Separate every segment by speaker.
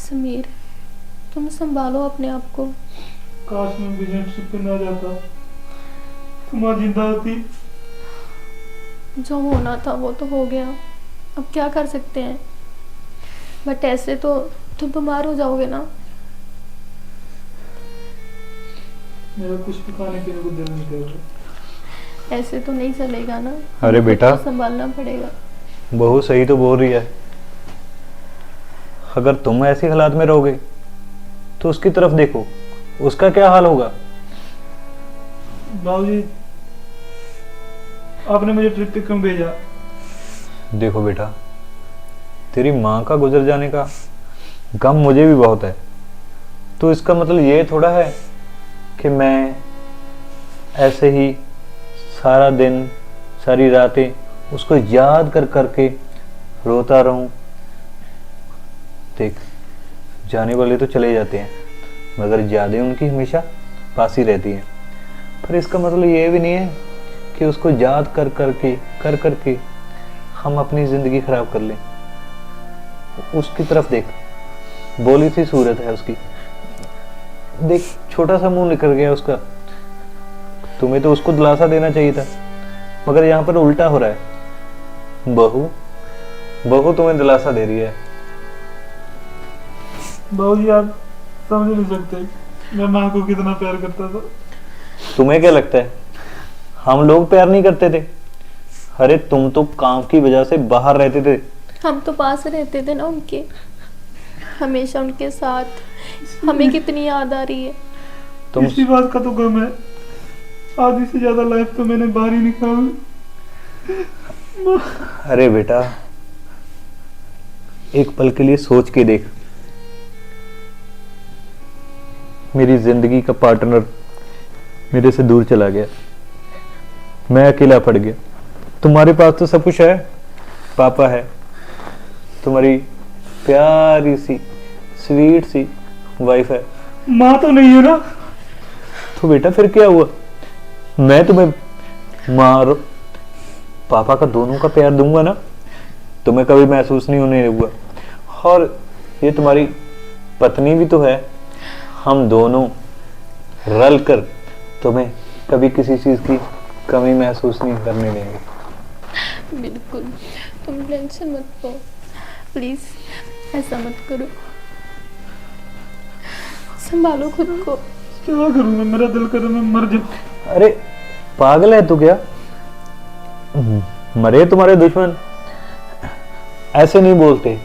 Speaker 1: समीर, तुम संभालो अपने आप को।
Speaker 2: काश मैं बिजनेस ट्रिप पे ना जाता, तुम आज जिंदा होती।
Speaker 1: जो होना था वो तो हो गया, अब क्या कर सकते हैं। बट ऐसे तो तुम बीमार हो जाओगे ना।
Speaker 2: मेरा कुछ भी खाने पीने को दिल नहीं कर रहा।
Speaker 1: ऐसे तो नहीं चलेगा ना।
Speaker 3: अरे
Speaker 1: खुद
Speaker 3: बेटा,
Speaker 1: को संभालना पड़ेगा।
Speaker 3: बहू सही तो बोल रही है। अगर तुम ऐसी हालात में रहोगे तो उसकी तरफ देखो, उसका क्या हाल होगा।
Speaker 2: बाबूजी, आपने मुझे ट्रिप पे क्यों भेजा?
Speaker 3: देखो बेटा, तेरी माँ का गुजर जाने का गम मुझे भी बहुत है। तो इसका मतलब ये थोड़ा है कि मैं ऐसे ही सारा दिन सारी रातें उसको याद कर करके रोता रहूं। देख, जाने वाले तो चले जाते हैं मगर यादें उनकी हमेशा पास ही रहती हैं। पर इसका मतलब ये भी नहीं है कि उसको याद कर करके हम अपनी ज़िंदगी ख़राब कर लें। उसकी तरफ देख, बोली सी सूरत है उसकी। देख, छोटा सा मुंह निकल गया उसका। तुम्हें तो उसको दिलासा देना चाहिए था, मगर यहाँ पर उल्टा हो रहा है। बहू बहू तुम्हें दिलासा दे रही है।
Speaker 2: बाबूजी, आप समझ नहीं सकते मैं माँ को कितना प्यार करता था।
Speaker 3: तुम्हें क्या लगता है हम लोग प्यार नहीं करते थे? अरे तुम तो काम की वजह से बाहर रहते थे।
Speaker 1: हम तो पास रहते थे ना उनके, हमेशा उनके साथ। हमें कितनी याद आ रही है।
Speaker 3: तुम
Speaker 2: इसी बात का तो गम है। आधी से ज्यादा लाइफ तो मैंने बाहर ही निकाल।
Speaker 3: अरे बेटा, एक पल के लिए सोच के देख। मेरी जिंदगी का पार्टनर मेरे से दूर चला गया, मैं अकेला पड़ गया। तुम्हारे पास तो सब कुछ है, पापा है, तुम्हारी प्यारी सी स्वीट सी वाइफ है।
Speaker 2: माँ तो नहीं है ना?
Speaker 3: तो बेटा फिर क्या हुआ? मैं तुम्हें माँ और पापा का दोनों का प्यार दूंगा ना। तुम्हें कभी महसूस नहीं होने दूंगा। और ये तुम्हारी पत्नी भी तो है। हम दोनों रल कर तुम्हें कभी किसी चीज की कमी महसूस नहीं करने देंगे।
Speaker 1: बिल्कुल, तुम टेंशन मत लो, प्लीज ऐसा मत करो। संभालो खुद को।
Speaker 2: क्या करूँ मैं? मेरा दिल कर मैं मर जाऊँ।
Speaker 3: अरे पागल है तू क्या? मरे तुम्हारे दुश्मन? ऐसे नहीं बोलते,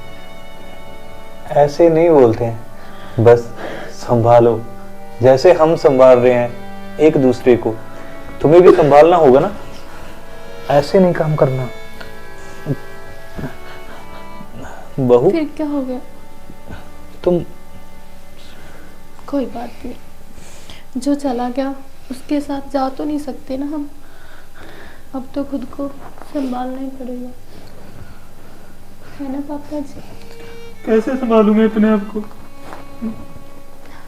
Speaker 3: ऐसे नहीं बोलते हैं। बस संभालो, जैसे हम संभाल रहे हैं एक दूसरे को, तुम्हें भी संभालना होगा ना। ऐसे नहीं काम करना। बहू,
Speaker 1: फिर क्या हो गया?
Speaker 3: तुम
Speaker 1: कोई बात नहीं, जो चला गया उसके साथ जा तो नहीं सकते ना हम। अब तो खुद को संभालना ही पड़ेगा, है ना पापा जी?
Speaker 2: कैसे संभालूं मैं अपने आप को?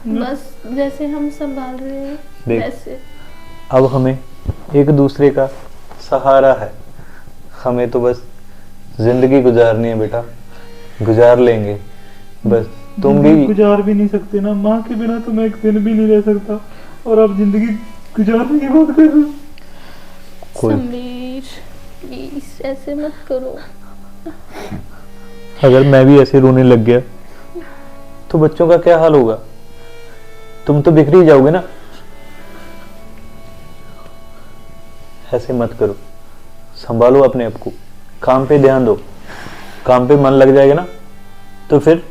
Speaker 1: बस जैसे हम संभाल रहे हैं
Speaker 3: देख,
Speaker 1: वैसे।
Speaker 3: अब हमें एक दूसरे का सहारा है। हमें तो बस जिंदगी गुजारनी है बेटा, गुजार लेंगे। बस तुम भी
Speaker 2: गुजार भी नहीं सकते ना। माँ के बिना तो मैं एक दिन भी नहीं रह सकता, और आप जिंदगी गुजारने की बात कर रहे हो।
Speaker 1: समीर प्लीज ऐसे मत करो।
Speaker 3: अगर मैं भी ऐसे रोने लग गया तो बच्चों का क्या हाल होगा? तुम तो बिखर ही जाओगे ना। ऐसे मत करो, संभालो अपने आप को, काम पे ध्यान दो। काम पे मन लग जाएगा ना तो फिर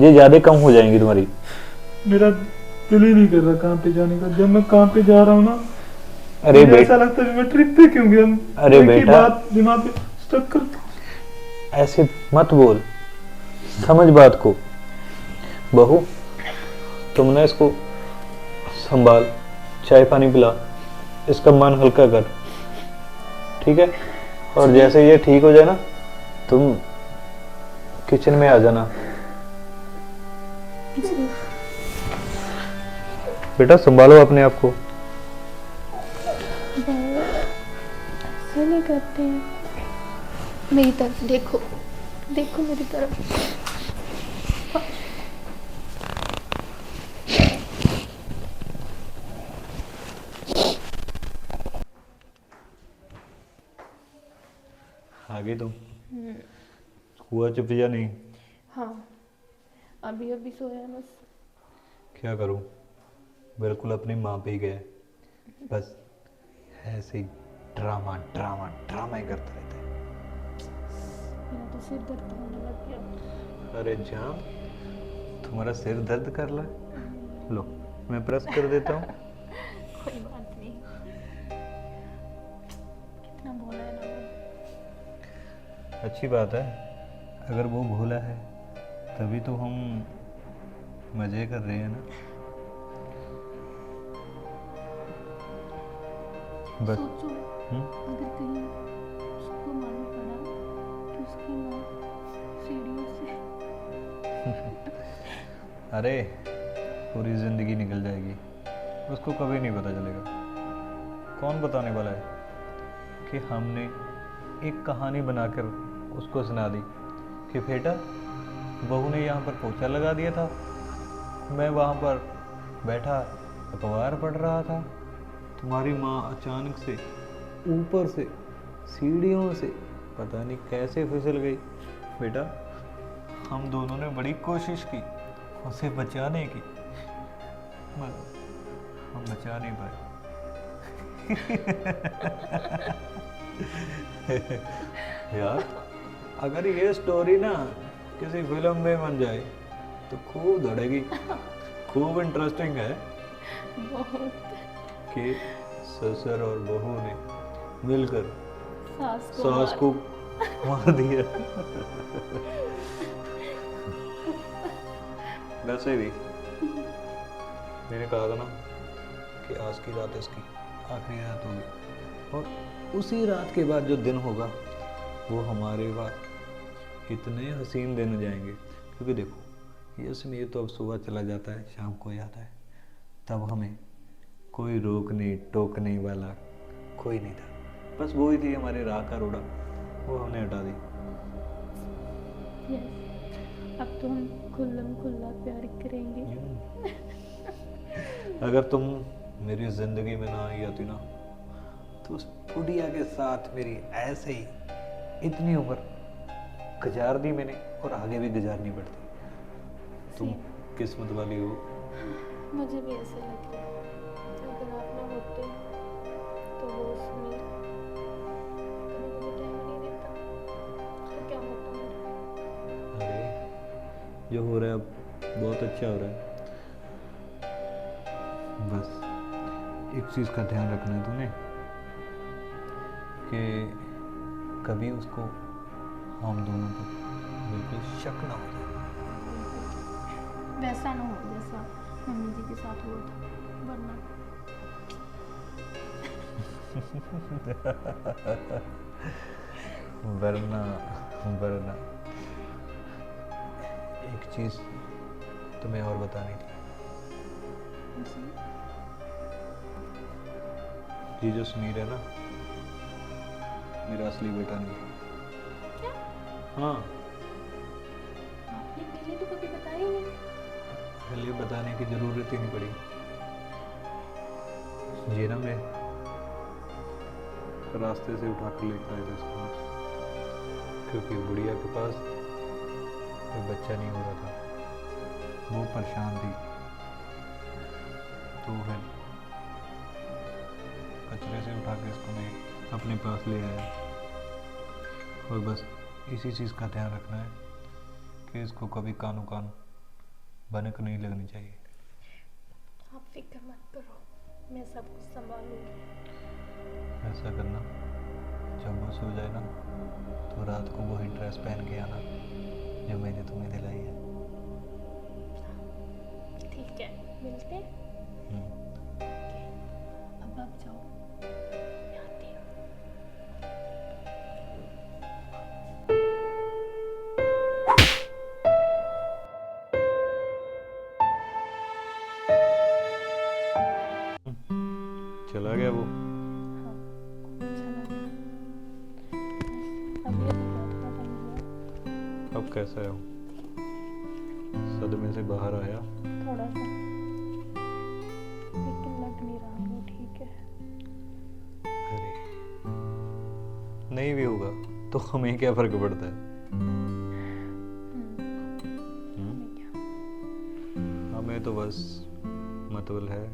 Speaker 3: ये यादें कम हो जाएंगी तुम्हारी।
Speaker 2: मेरा दिल ही नहीं कर रहा काम पे जाने का। जब मैं काम पे जा रहा हूँ ना,
Speaker 3: अरे
Speaker 2: मुझे ऐसा
Speaker 3: बेटा,
Speaker 2: लगता है मैं ट्रिप पे क्यों गया।
Speaker 3: अरे
Speaker 2: एक ही
Speaker 3: बेटा,
Speaker 2: बात दिमाग पे स्टक कर।
Speaker 3: ऐसे मत बोल, समझ बात को। बहू, तुम ना इसको संभाल, चाय पानी पिला, इसका मन हल्का कर, ठीक है? और जैसे ये ठीक हो जाए ना, तुम किचन में आ जाना। बेटा संभालो अपने आप को।
Speaker 1: ऐसे नहीं करते हैं। मेरी तरफ देखो, देखो मेरी तरफ।
Speaker 3: गई तुम?
Speaker 1: हम्म,
Speaker 3: हुआ चुप या नहीं?
Speaker 1: हाँ अभी अभी सोया बस।
Speaker 3: क्या करूं, बिल्कुल अपनी माँ पे ही गए, बस ऐसे ही ड्रामा ड्रामा ड्रामा ही करते रहते हैं।
Speaker 1: मेरा तो सिर दर्द होने लग गया।
Speaker 3: अरे जान, तुम्हारा सिर दर्द कर रहा है? लो मैं प्रेस कर देता हूँ।
Speaker 1: कोई बात नहीं, कितना बोला है ना वो।
Speaker 3: अच्छी बात है, अगर वो भूला है तभी तो हम मजे कर रहे हैं ना। बस
Speaker 1: सोचो
Speaker 3: हम्म?
Speaker 1: अगर कहीं उसको मालूम पड़ा कि उसकी माँ सीढ़ियों से।
Speaker 3: अरे पूरी जिंदगी निकल जाएगी, उसको कभी नहीं पता चलेगा। कौन बताने वाला है कि हमने एक कहानी बनाकर उसको सुना दी कि बेटा बहू ने यहाँ पर पोछा लगा दिया था, मैं वहाँ पर बैठा अखबार पढ़ रहा था, तुम्हारी माँ अचानक से ऊपर से सीढ़ियों से पता नहीं कैसे फिसल गई। बेटा हम दोनों ने बड़ी कोशिश की उसे बचाने की, मगर हम बचा नहीं पाए। यार अगर ये स्टोरी ना किसी फिल्म में बन जाए तो खूब दौड़ेगी, खूब इंटरेस्टिंग है
Speaker 1: बहुत।
Speaker 3: कि ससुर और बहू ने मिलकर
Speaker 1: सास को
Speaker 3: सास
Speaker 1: मार-
Speaker 3: को मार दिया। वैसे भी मैंने कहा था ना कि आज की रात इसकी आखिरी रात होगी, और उसी रात के बाद जो दिन होगा वो हमारे बाद कितने हसीन दिन जाएंगे। क्योंकि देखो यशमीर तो अब सुबह चला जाता है, शाम को आता है, तब हमें कोई रोकने टोकने वाला कोई नहीं था, बस वो ही थी हमारी राह का रोड़ा, वो हमने हटा दी।
Speaker 1: Yes, अब तो हम खुल्लम खुल्ला प्यार करेंगे।
Speaker 3: अगर तुम मेरी जिंदगी में ना आई होती ना तो उस बुढ़िया के साथ मेरी ऐसे ही इतनी उम्र गुजार दी मैंने, और आगे भी गुजारनी पड़ती। तुम
Speaker 1: Same.
Speaker 3: किस्मत वाली हो।
Speaker 1: मुझे भी ऐसा लग रहा है, अगर आप ना होते तो वो उसमें कभी मुझे टाइम नहीं देता तो क्या होता मेरा।
Speaker 3: अरे जो हो रहा है अब बहुत अच्छा हो रहा है, बस एक चीज़ का ध्यान रखना है तुम्हें कि कभी उसको हम दोनों को बिल्कुल शक ना हो जाए।
Speaker 1: वैसा ना हो जैसा मम्मी जी के साथ हुआ था, वरना
Speaker 3: वरना वरना एक चीज़ तुम्हें और बतानी थी। ये जो समीर है ना, मेरा असली बेटा नहीं।
Speaker 1: क्या
Speaker 3: हाँ,
Speaker 1: आपने पहले तो कभी बताया ही नहीं।
Speaker 3: पहले बताने की जरूरत ही नहीं पड़ी। ये ना मैं रास्ते से उठा कर लेकर आया था इसको, क्योंकि बुढ़िया के पास कोई बच्चा नहीं हो रहा था, वो परेशान थी, तो फिर कचरे से उठा के इसको मैं अपने पास ले आया। और बस इसी चीज़ का ध्यान रखना है कि इसको कभी कानों कान भनक नहीं लगनी चाहिए।
Speaker 1: आप फिक्र मत करो, मैं सब कुछ संभालूंगी।
Speaker 3: ऐसा करना, जब वो सो जाए ना तो रात को वही ड्रेस पहन के आना जो मैंने तुम्हें दिलाई है।
Speaker 1: ठीक है, मिलते हैं। अब आप जाओ, मैं आती हूँ।
Speaker 3: चला गया वो?
Speaker 1: हाँ, चला गया। अभी अभी बात खत्म हुआ,
Speaker 3: अब कैसा है वो? सदमे से बाहर आया?
Speaker 1: थोड़ा सा, लेकिन लग नहीं रहा वो ठीक है।
Speaker 3: अरे नहीं भी होगा तो हमें क्या फर्क पड़ता है?
Speaker 1: हमें क्या?
Speaker 3: हमें तो बस मतलब है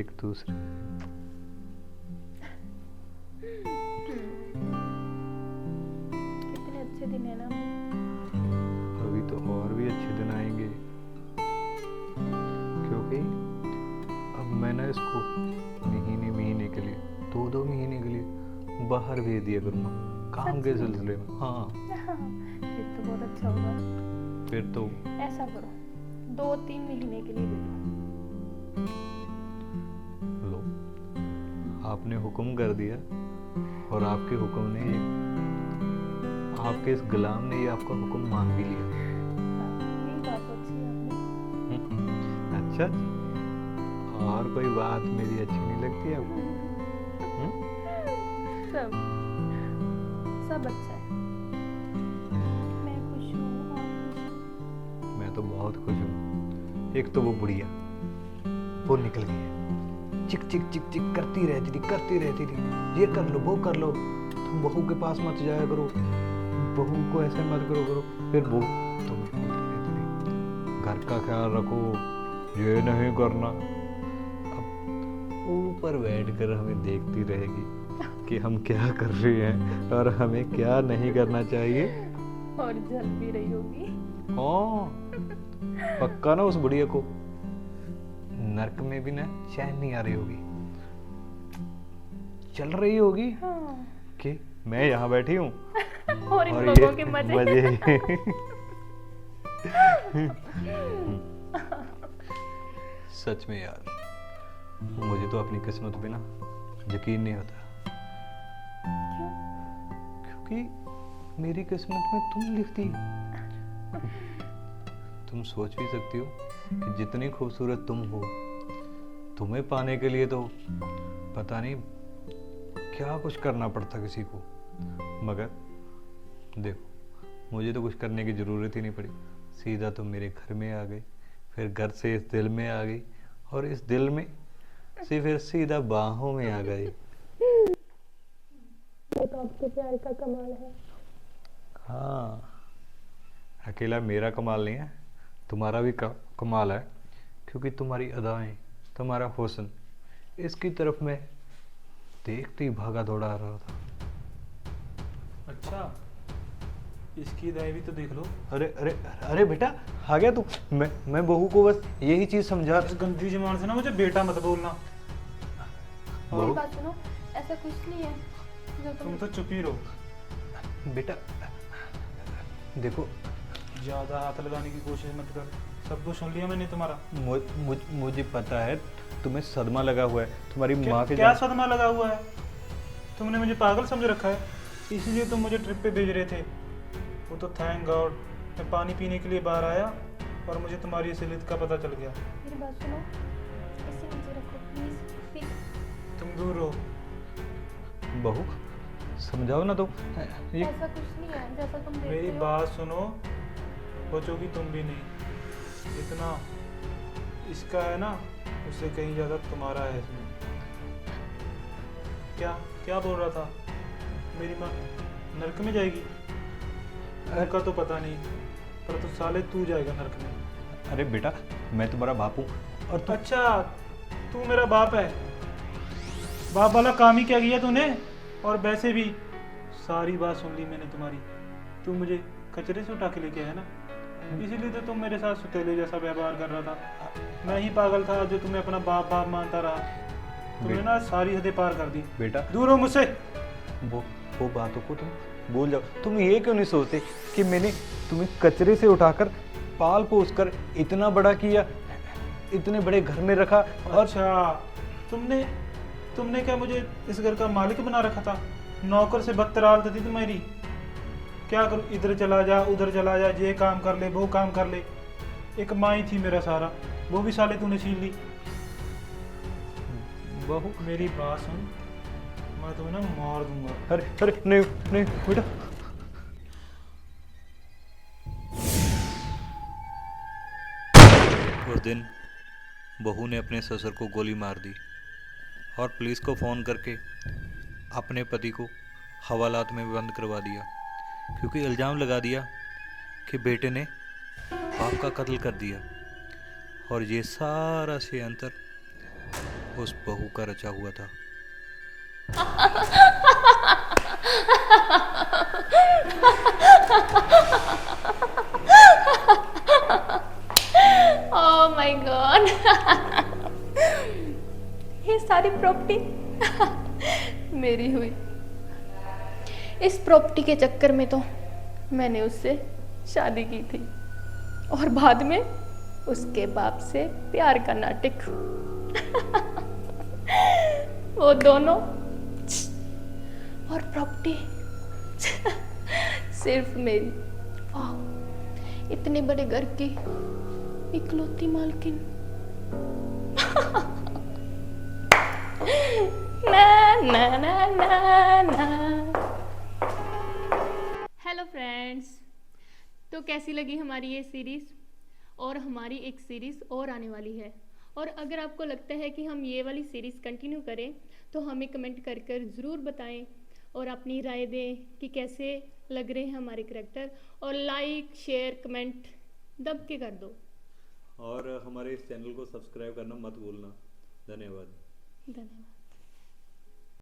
Speaker 3: एक दूसरे।
Speaker 1: कितने अच्छे दिन है ना।
Speaker 3: अभी तो और भी अच्छे दिन आएंगे, क्योंकि अब मैं ना इसको महीने महीने के लिए, 2-2 महीने के लिए बाहर भेज दिया करूँगा काम
Speaker 1: सच
Speaker 3: के
Speaker 1: में?
Speaker 3: सिलसिले में। हाँ,
Speaker 1: फिर तो बहुत अच्छा होगा।
Speaker 3: फिर तो
Speaker 1: ऐसा करो, 2-3 महीने के लिए भेजो।
Speaker 3: लो, आपने हुक्म कर दिया और आपके हुक्म ने, आपके इस गुलाम ने ये आपका हुक्म मान भी लिया।
Speaker 1: यही बात अच्छी है आपने।
Speaker 3: अच्छा, और कोई बात मेरी अच्छी नहीं लगती आपको?
Speaker 1: सब सब अच्छा है। मैं खुश हूँ, आप खुश हो?
Speaker 3: मैं तो बहुत खुश हूँ। एक तो वो बुढ़िया, वो निकल गई है। चिक चिक चिक चिक करती रहती थी, ये कर लो वो कर लो, तुम बहू के पास मत जाया करो, बहू को ऐसे मत करो। फिर वो तुम्हें बोलती रहती थी घर का ख्याल रखो, ये नहीं करना। अब ऊपर बैठकर हमें देखती रहेगी कि हम क्या कर रहे हैं और हमें क्या नहीं करना चाहिए।
Speaker 1: और जल भी रही होगी।
Speaker 3: हाँ, पक्का ना उस बुढ़िया को नर्क में भी ना चैन नहीं आ रही होगी, चल रही होगी
Speaker 1: हाँ।
Speaker 3: कि मैं यहाँ बैठी हूँ
Speaker 1: और इन
Speaker 3: और
Speaker 1: लोगों
Speaker 3: ये
Speaker 1: के मजे।
Speaker 3: सच में यार, मुझे तो अपनी किस्मत पे ना यकीन नहीं होता,
Speaker 1: क्यों?
Speaker 3: क्योंकि मेरी किस्मत में तुम लिखती। तुम सोच भी सकती हो कि जितनी खूबसूरत तुम हो, तुम्हें पाने के लिए तो पता नहीं क्या कुछ करना पड़ता किसी को, मगर देखो मुझे तो कुछ करने की ज़रूरत ही नहीं पड़ी। सीधा तुम मेरे घर में आ गई, फिर घर से इस दिल में आ गई, और इस दिल में से फिर सीधा बाहों में आ गई।
Speaker 1: ये तो आपके प्यार का कमाल है।
Speaker 3: हाँ, अकेला मेरा कमाल नहीं है, तुम्हारा भी कमाल है, क्योंकि तुम्हारी अदाएं, तुम्हारा हुस्न, इसकी तरफ मैं देखते ही भागा दौड़ा आ रहा था।
Speaker 2: अच्छा, इसकी दाई भी तो देख लो।
Speaker 3: अरे अरे अरे बेटा, आ गया तू। मैं बहू को बस यही चीज समझा।
Speaker 2: इस गंदी जुबान से ना मुझे बेटा मत बोलना।
Speaker 1: मेरी
Speaker 3: बहू,
Speaker 1: बात सुनो, ऐसा कुछ नहीं है जो
Speaker 2: तुम तो चुप ही रहो,
Speaker 3: बेटा देखो,
Speaker 2: ज्यादा हाथ लगाने की कोशिश मत कर। सब कुछ सुन लिया मैंने तुम्हारा।
Speaker 3: मुझे पता है तुम्हें सदमा लगा हुआ है तुम्हारी माँ के
Speaker 2: क्या सदमा लगा हुआ है? तुमने मुझे पागल समझ रखा है, इसीलिए तुम मुझे ट्रिप पे भेज रहे थे। वो तो थैंक गॉड मैं पानी पीने के लिए बाहर आया और मुझे तुम्हारी असलियत का पता चल गया।
Speaker 1: मेरी बात सुनो, इसे नीचे रखो प्लीज प्लीज।
Speaker 2: तुम दूर रहो।
Speaker 3: बहू समझाओ ना तो ये।
Speaker 1: ऐसा कुछ नहीं है जैसा तुम देखते
Speaker 2: मेरी
Speaker 1: हो।
Speaker 2: बात सुनो, बचोगी तुम भी नहीं। जितना इसका है ना, उससे कहीं ज़्यादा तुम्हारा है इसमें। क्या क्या बोल रहा था? मेरी माँ नरक में जाएगी? नरक का तो पता नहीं, पर तो साले तू जाएगा नरक में।
Speaker 3: अरे बेटा, मैं तुम्हारा बाप हूँ और तू।
Speaker 2: अच्छा, तू मेरा बाप है? बाप वाला काम ही क्या किया तूने? और वैसे भी सारी बात सुन ली मैंने तुम्हारी। तू मुझे कचरे से उठा के लेके आया ना, इसीलिए तो तुम मेरे साथ सुतेले जैसा व्यवहार कर रहा था। मैं ही पागल था जो तुम्हें अपना बाप बाप मानता रहा। तुमने ना सारी हदें पार कर दी।
Speaker 3: बेटा
Speaker 2: दूर हो मुझसे।
Speaker 3: वो बातों को तुम भूल जाओ। तुम ये क्यों नहीं सोचते कि मैंने तुम्हें कचरे से उठाकर पाल पोस कर इतना बड़ा किया, इतने बड़े घर में रखा, और
Speaker 2: अच्छा, तुमने क्या मुझे इस घर का मालिक बना रखा था? नौकर से बदतर हालत थी तुम्हारी। क्या करूं, इधर चला जा उधर चला जा, ये काम कर ले वो काम कर ले। एक माँ ही थी मेरा सारा, वो भी साले तूने छीन ली।
Speaker 3: बहू।
Speaker 2: मेरी बात सुन, मैं तुम्हें ना मार दूंगा।
Speaker 3: अरे अरे नहीं नहीं बेटा। उस दिन बहू ने अपने ससुर को गोली मार दी और पुलिस को फ़ोन करके अपने पति को हवालात में बंद करवा दिया, क्योंकि इल्ज़ाम लगा दिया कि बेटे ने बाप का कत्ल कर दिया। और ये सारा षड्यंत्र उस बहू का रचा हुआ था।
Speaker 1: Oh my God. ये सारी प्रॉपर्टी मेरी हुई। इस प्रॉपर्टी के चक्कर में तो मैंने उससे शादी की थी और बाद में उसके बाप से प्यार का नाटक। वो दोनों और प्रॉपर्टी सिर्फ मेरी। वाह, इतने बड़े घर की इकलौती मालकिन। ना ना ना ना ना। हेलो फ्रेंड्स, तो कैसी लगी हमारी ये सीरीज़? और हमारी एक सीरीज़ और आने वाली है, और अगर आपको लगता है कि हम ये वाली सीरीज़ कंटिन्यू करें तो हमें कमेंट कर कर ज़रूर बताएं और अपनी राय दें कि कैसे लग रहे हैं हमारे करैक्टर। और लाइक शेयर कमेंट दब के कर दो।
Speaker 3: और हमारे इस चैनल को सब्सक्राइब करना मत भूलना। धन्यवाद।
Speaker 1: धन्यवाद।